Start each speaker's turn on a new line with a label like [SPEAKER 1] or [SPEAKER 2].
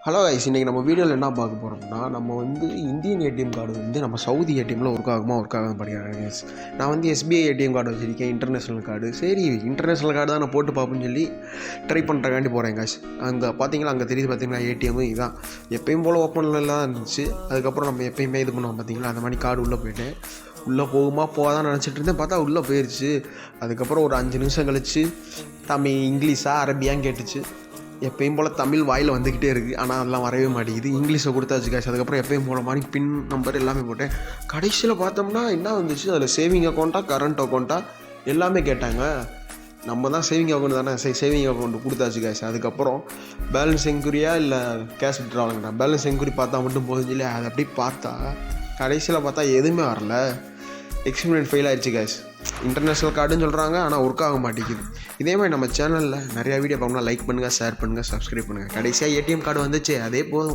[SPEAKER 1] Hello guys, இன்றைக்கி நம்ம வீடியோவில் என்ன பார்க்க போகிறோம்னா, நம்ம இந்தியன் ஏடிஎம் கார்டு நம்ம சவுதி ஏடிஎம்மில் ஒர்க் ஆகாமல் படிக்கிறேன் கைஸ். நான் எஸ்பிஐ ஏடிஎம் கார்டு வச்சுருக்கேன், இன்டர்நேஷ்னல் கார்டு. சரி, இன்டர்நேஷ்னல் கார்டு தான் நான் போட்டு பார்ப்போன்னு சொல்லி ட்ரை பண்ணுறக்காண்டி போகிறேன் கைஸ். அங்கே பார்த்தீங்களா, அங்கே தெரியுது பார்த்தீங்களா ஏடிஎம் இதான். எப்பயும் போல் ஓப்பன்லாம் இருந்துச்சு. அதுக்கப்புறம் நம்ம எப்பயுமே இது பண்ணுவோம் பார்த்தீங்களா, அந்த மாதிரி கார்டு உள்ளே போயிட்டேன். உள்ளே போகாதான் நினச்சிட்டு இருந்தேன், பார்த்தா உள்ளே போயிடுச்சு. அதுக்கப்புறம் ஒரு 5 நிமிஷம் கழிச்சு இங்கிலீஷா அரபியான்னு கேட்டுச்சு. எப்பயும் போல் தமிழ் வாயில் வந்துக்கிட்டே இருக்குது, ஆனால் அதெல்லாம் வரவே மாட்டேங்குது. இங்கிலீஷை கொடுத்தாச்சு காசு. அதுக்கப்புறம் எப்பயும் போல மாதிரி பின் நம்பர் எல்லாமே போட்டேன். கடைசியில் பார்த்தோம்னா என்ன வந்துச்சு, அதில் சேவிங் அக்கௌண்ட்டா கரண்ட் அக்கௌண்ட்டா எல்லாமே கேட்டாங்க. நம்ம தான் சேவிங் அக்கௌண்ட் தானே, சேவிங் அக்கௌண்ட் கொடுத்தாச்சு காசு. அதுக்கப்புறம் பேலன்ஸ் என்கொயரியா இல்லை கேஷ் விட்ராலுங்கண்ணா. பேலன்ஸ் என்கொயரி பார்த்தா மட்டும் போதும் சொல்லி அதை அப்படி பார்த்தா கடைசியில் பார்த்தா எதுவுமே வரல. எக்ஸ்பீரியன்ஸ் ஃபெயில் ஆகிடுச்சு கேஸ். இன்டர்நேஷ்னல் கார்டுன்னு சொல்கிறாங்க, ஆனால் ஒர்க் ஆக மாட்டேங்குது. இதே மாதிரி நம்ம சேனலில் நிறையா வீடியோ பார்க்கணும்னா லைக் பண்ணுங்கள், ஷேர் பண்ணுங்கள், சப்ஸ்கிரைப் பண்ணுங்கள். கடைசியாக ஏடிஎம் கார்டு வந்துச்சு, அதே போதும்.